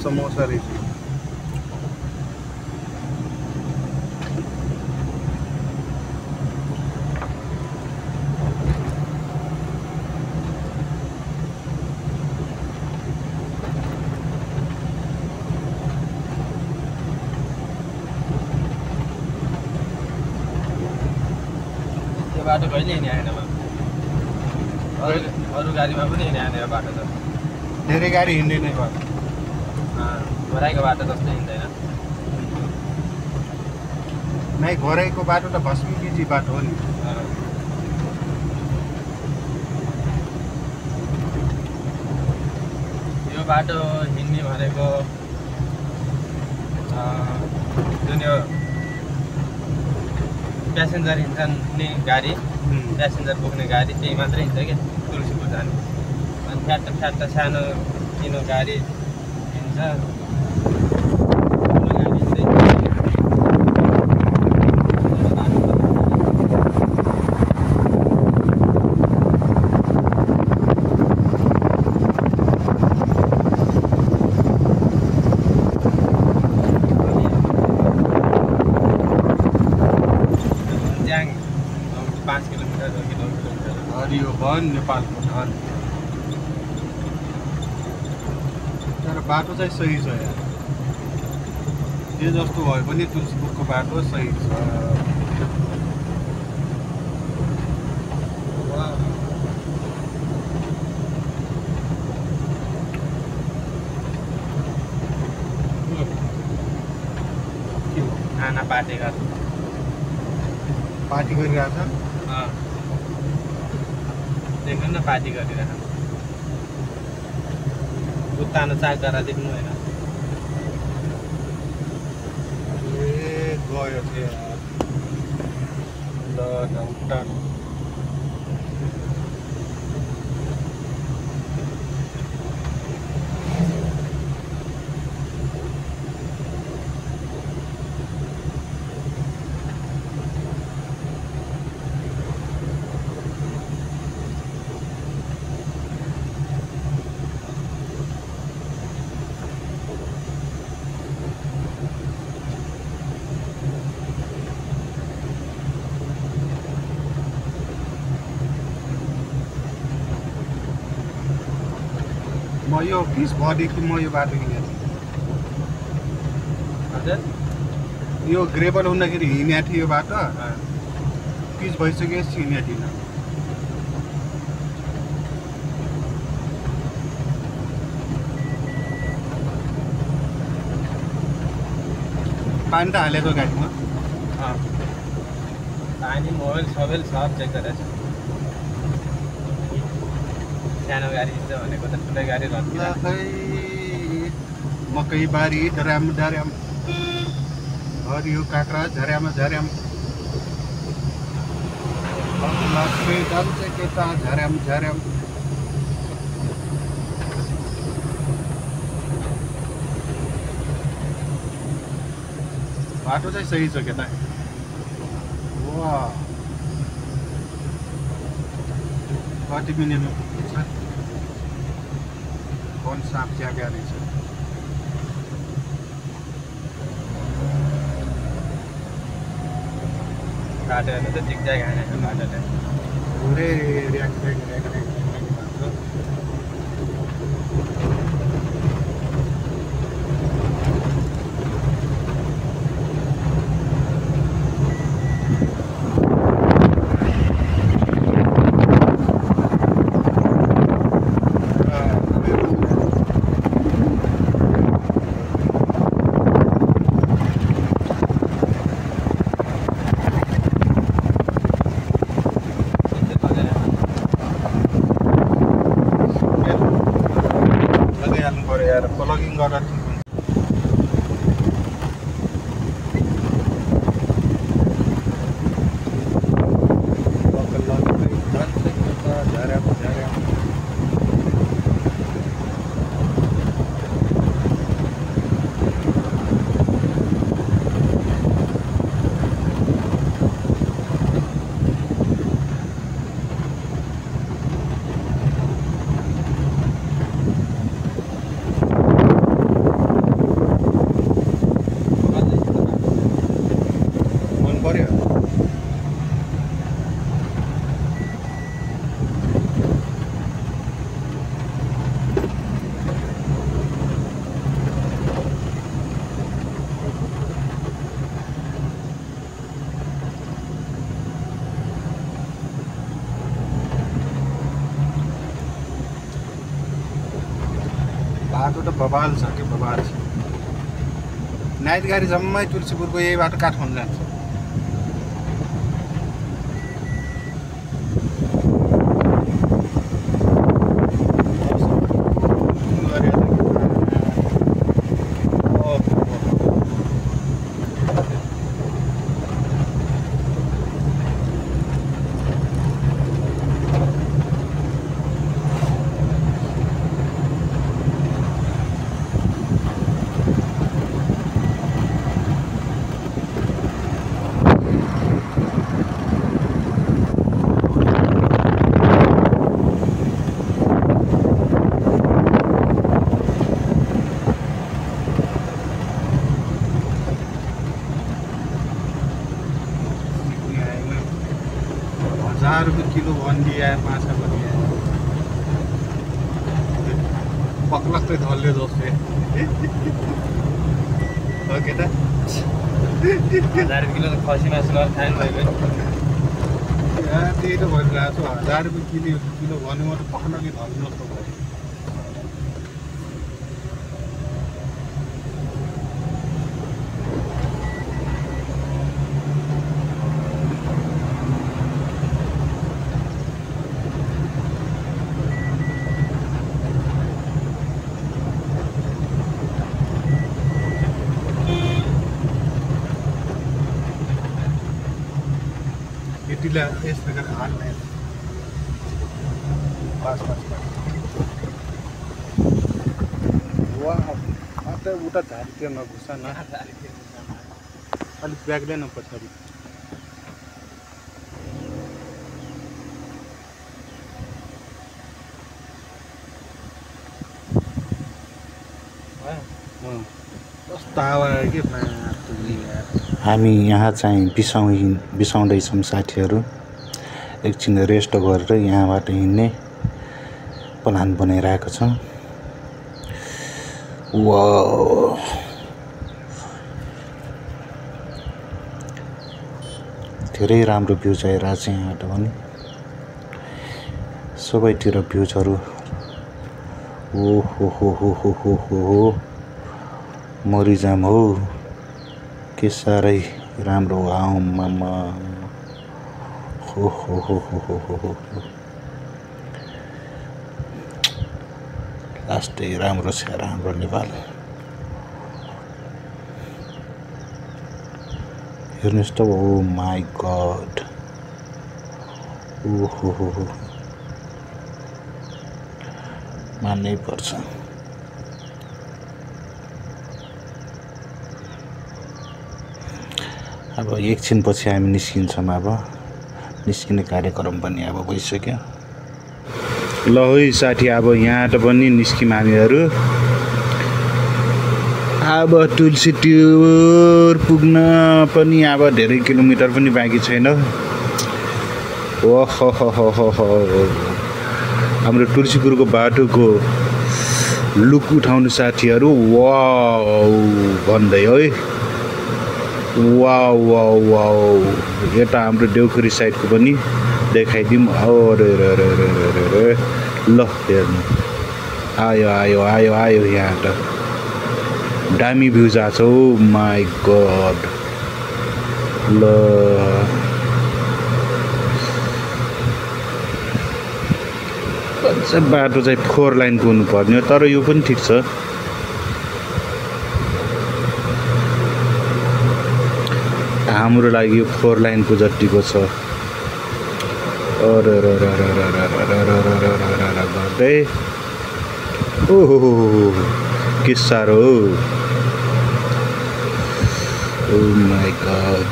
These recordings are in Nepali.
समोसा रहेछ। त्यो बाटो कहिले हिँड्ने आएन अरू गाडीमा पनि हिँड्ने आएन यो बाटो त धेरै गाडी हिँड्दैन यो बाटो। घोराइको बाटो जस्तो हिँड्दैन। नै घोराइको बाटो त भस्मी बिजी बाटो हो नि। यो बाटो हिँड्ने भनेको जुन यो प्यासेन्जर हिँड्छन् नि गाडी, प्यासेन्जर बोक्ने गाडी त्यही मात्रै हिँड्छ क्या तुलसीपुर जाने। अनि फ्याट्टा सानो तिनो गाडी हिँड्छ। हरियो वन नेपालको धन। तर बाटो चाहिँ सही छ यार। जे जस्तो भए पनि तुलसीपुरको बाटो सही छ। खाना पार्टी गर्छ। पार्टी गरिरहेछ। देख्नु न पार्टी गरिरहेको उत्तानो चाकरा देख्नु होइन। ए गयो थियो ल उत्तानो। म यो पिस भएदेखि म यो बाटो हिँडेको थिएँ। हजुर यो ग्रेबल हुँदाखेरि हिँडेको थिएँ यो बाटो। पिस भइसकेपछि हिँडेको थिइनँ। पानी त हालेको गाडीमा। पानी मोबाइल सबैले सब चेक गरेछ। सानो गाडी हिँड्छ भनेको त ठुलै गाडी रहन्छ। मकै बारी झर्याम झर्याम हरियो काँक्रा झर्याम झर्याम जान्छ केटा झर्याम झर्याम। बाटो चाहिँ सही छ केटा। वाह कति मिनटमा पुग्छ। कौन साँप ज्यागा रहेछ। बाटोहरू त जिगज्याग हानेको बाटोले पुरै र्याक र्याक र्याक र्याक भएको। बाटो त बबाल छ कि बबाल छ। नाइट गाडी जम्मै तुलसीपुरको यही बाटो काठमाडौँ जान्छ। ₹1000 किलो भन्दी आयो, माछा पनि आयो। पक्लक्कै धल्यो जस्तो हो केटा। 1000 किलो त खसी मासु लगेर खानु भयो। त्यही त भनिरहेको छु, ₹1000 किलो भन्नु म त पक्लक्कै धल्नु जस्तो भयो। यतिलाई यस प्रकार हाल्ने बस वा अझै उता झारीतिर नघुस न, अलिक ब्याग्दै न पछाडि। कस्तो हावा आयो कि हामी यहाँ चाहिँ बिसाउँदैछौँ साथीहरू। एकछिन रेस्ट गरेर यहाँबाट हिँड्ने प्लान बनाइरहेको छौँ। वाउ, धेरै राम्रो भ्यूज आइरहेको छ यहाँबाट पनि। सबैतिर भ्यूजहरू ओहो हो मरिजाम हो, के साह्रै राम्रो आउमामा हो। लास्टै राम्रो छ हाम्रो नेपाल। हेर्नुहोस् त, ओ माई गड, ओहो मान्नै पर्छ। अब एकछिन पछि हामी निस्किन्छौँ। अब निस्किने कार्यक्रम पनि अब भइसक्यो। ल है साथी, अब यहाँ पनि निस्क्यौँ हामीहरू। अब तुलसी ट्युर पुग्न पनि अब धेरै किलोमिटर पनि बाँकी छैन। ओहो हाम्रो तुलसीपुरको बाटोको लुक उठाउनु साथीहरू। वाउ भन्दै है, वाउ वाउ वाउ। यता हाम्रो देउखुरी साइडको पनि देखाइदिउँ। अरे ल हेर्नु, आयो यहाँ त दामी भ्यूज आएको छ। ओ माई गड, ल बाटो चाहिँ 4 लाइनको हुनुपर्ने हो, तर यो पनि ठिक छ। हाम्रो लागि यो 4 लाइनको जतिको छ। अरे गर्दै ओहो के साह्रो। ओ माई गड,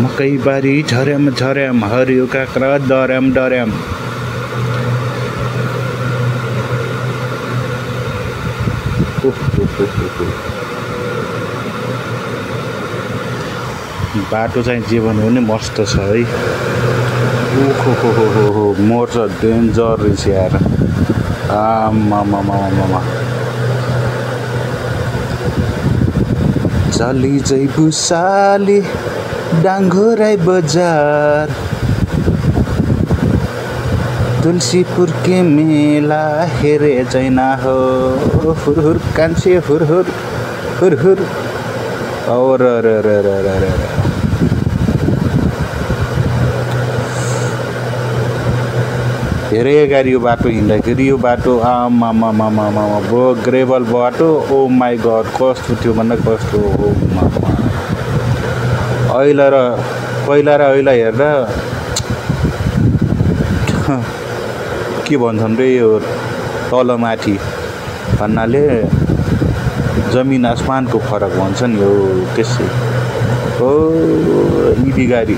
मकैबारी झर्याम हरियो काँक्रा डर्याम। बाटो चाहिँ जे भन्यो भने मस्त छ है। ओहो मोर चाहिँ डेन्जर रहेछ यार। आमामामा चली जैबु साली डाङ्गो राई बजार, तुलसीपुर के मेला हेरे जैना हो हुरहुर कान्छे हुरहुर हुरहुर और धेरै गाडी यो बाटो हिँड्दाखेरि यो बाटो आमामामामामा ग्रेभल बाटो ओ माई गड कस्तो थियो भन्दा कस्तो हो पहिला र अहिले हेर्दा के भन्छन् रे यो तलमाथि भन्नाले जमिन आसमानको फरक भन्छन् यो त्यसै हो इभी गाडी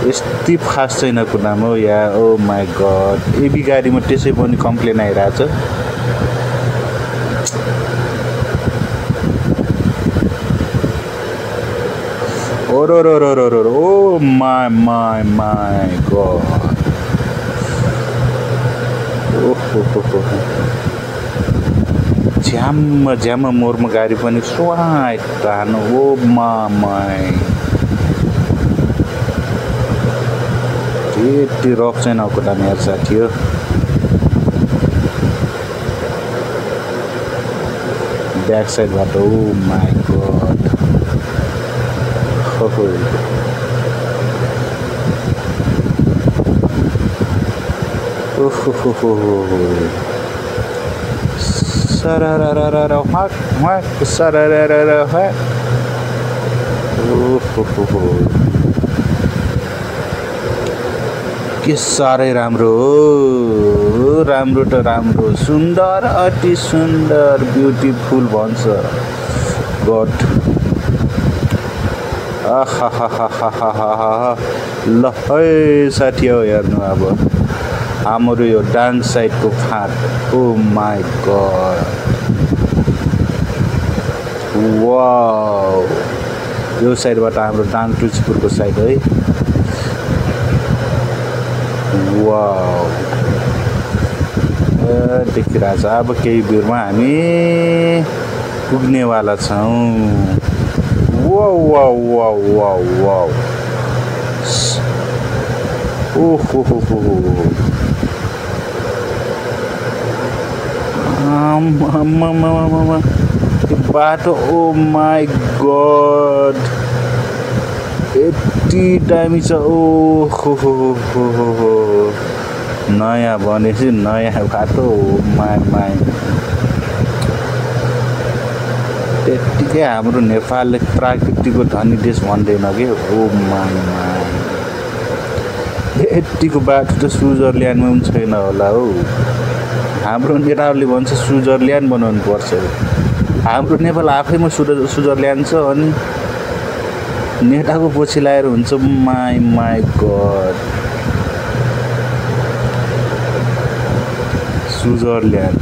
यस्तै फास्ट छैन कुरामा हो या ओ माई गड एबी गाडीमा त्यसै पनि कम्प्लेन आइरहेछ ओ माई गड झ्याम मोरमा गाडी पनि स्वाइट तानो ओ माई यति रफ चाहिँ नकुटा मेरो साथी हो ब्याक साइडबाट ओ माई गड सररररर हक हक सररररर हक के साह्रै राम्रो हो राम्रो त राम्रो सुन्दर अति सुन्दर ब्युटिफुल भन्छ गड आहाहाहाहाहा ल है साथी हो हेर्नु अब हाम्रो यो डाङ साइडको फाँट ओ माई गड वाउ यो साइडबाट हाम्रो डाङ तुलसीपुरको साइड है वाउ देखिरहेछ अब केही बेरमा हामी पुग्नेवाला छौँ wow wow wow wow wow ओहो बाटो ओ माई गड यति दामी छ ओहो नयाँ भनेपछि नयाँ बाटो माई त्यत्तिकै हाम्रो नेपालले प्राकृतिकको धनी देश भन्दैन के ओ माई यतिको बाटो त स्विजरल्यान्डमा पनि छैन होला हौ हाम्रो नेताहरूले भन्छ स्विजरल्यान्ड बनाउनु पर्छ हाम्रो नेपाल आफैमा स्विजरल्यान्ड छ अनि नेताको पछि लगाएर हुन्छ माई गड स्विजरल्यान्ड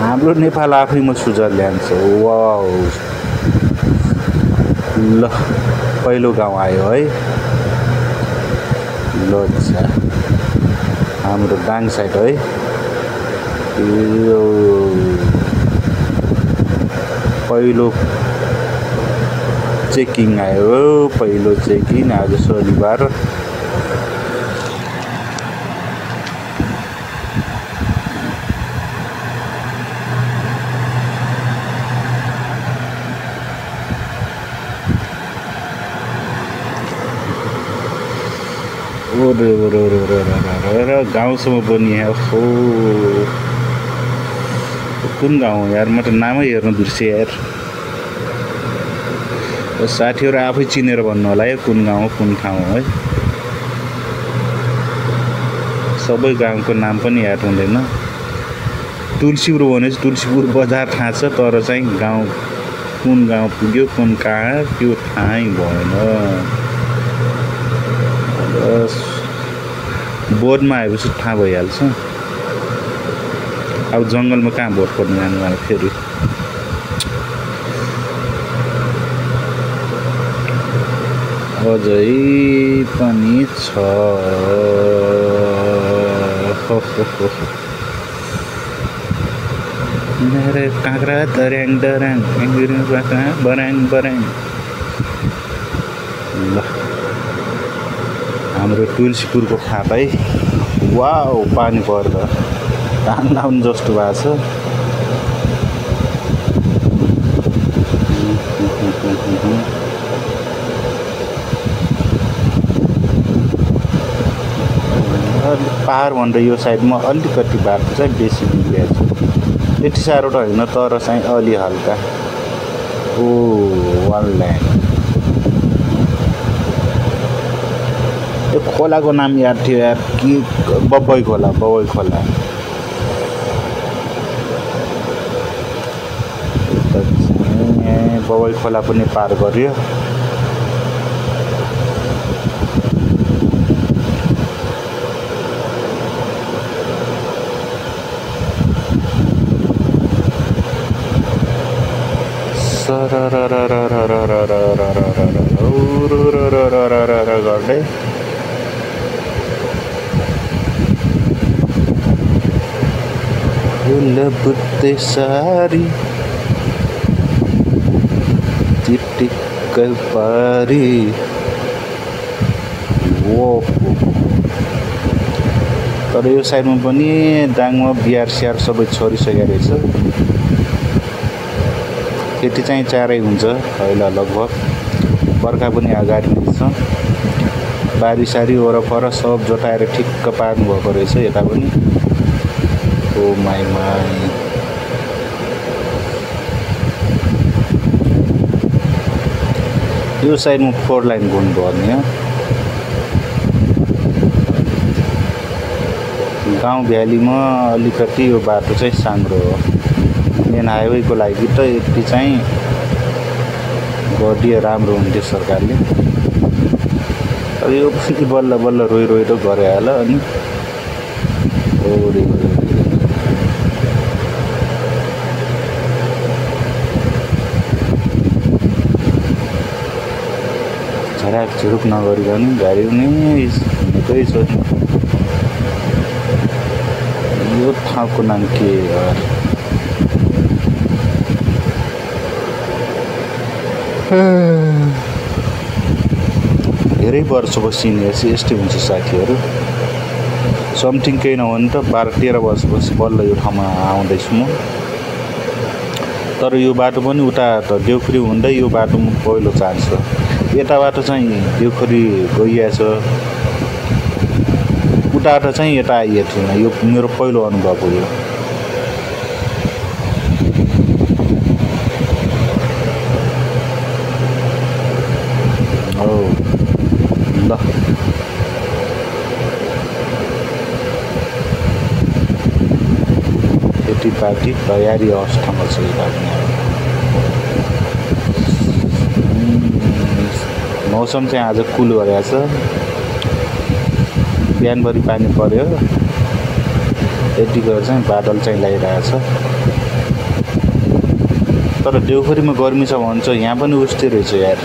हाम्रो नेपाल आफैमा स्विजरल्यान्ड छ वाउ ल पहिलो गाउँ आयो है ल हाम्रो डाङ साइड है यो पहिलो चेकिङ आयो पहिलो चेकिङ आज शनिबार गाउँसम्म पनि यहाँ हो कुन गाउँ यार म त नामै हेर्नु बिर्सेँ यार साथीहरू आफै चिनेर भन्नु होला है कुन गाउँ कुन ठाउँ है सबै गाउँको नाम पनि याद हुँदैन तुलसीपुर भनेपछि तुलसीपुर बजार थाहा छ तर चाहिँ गाउँ कुन गाउँ पुग्यो कुन कहाँ त्यो थाहै भएन बोर्डमा आएपछि थाहा भइहाल्छ अब जङ्गलमा कहाँ भोट पर्नु जानु फेरि अझै पनि छ मेरो काँक्रा दर्याङ दर्याङ बराङ बराङ ल हाम्रो तुलसीपुरको खाँदै वाउ पानी पर्दा धान लाउनु जस्तो भएको छ। पहाडभन्दा यो साइडमा अलिकति बाटो चाहिँ बेसी बिग्रिएको छ, यति साह्रो त होइन तर चाहिँ अलि हल्का। ओ वान ल्यान्ड। यो खोलाको नाम याद थियो यार, के बबई खोला, बबई खोला। बबई खोला पनि पार गर्यो। गर्दै बुद्धे सारी चिटिक्क पारी। वो तर यो साइडमा पनि दाङमा बिहार स्याहार सबै छरिसकेको रहेछ। खेती चाहिँ चाँडै हुन्छ पहिला, लगभग बर्खा पनि अगाडि नै छ। बारीसारी वरपर सब जोताएर ठिक्क पार्नु भएको रहेछ यता पनि। ओ माई माई। यो साइडमा 4 लाइन गर्नुपर्ने हो। गाउँ भ्यालीमा अलिकति यो बाटो चाहिँ साङ्ग्रो हो। मेन हाइवेको लागि त यति चाहिँ गरिदिए राम्रो हुन्थ्यो सरकारले। अब यो पनि बल्ल बल्ल रोइ रोइ त गरे होला। अनि झराक झुरुक नगरिकन गाडी नै हिँडेकै छ। यो ठाउँको नाम के हो? धेरै वर्ष बसी यस्तै हुन्छ साथीहरू। समथिङ केही नभने त 12-13 वर्षपछि बल्ल यो ठाउँमा आउँदैछु म। तर यो बाटो पनि उता त देउखुरी हुँदै यो बाटोमा पहिलो चान्स हो। यताबाट चाहिँ देउखुरी गइएछ, उताबाट चाहिँ यता आइएको थिएन। यो मेरो पहिलो अनुभव हो यो। ल खेतीपाती तयारी अवस्थामा छ। मौसम चाहिँ आज कुल गरेको छ। बिहानभरि पानी पर्यो, यतिखेर चाहिँ बादल चाहिँ लागिरहेछ। तर देउखुरीमा गर्मी छ भन्छ, यहाँ पनि उस्तै रहेछ यार।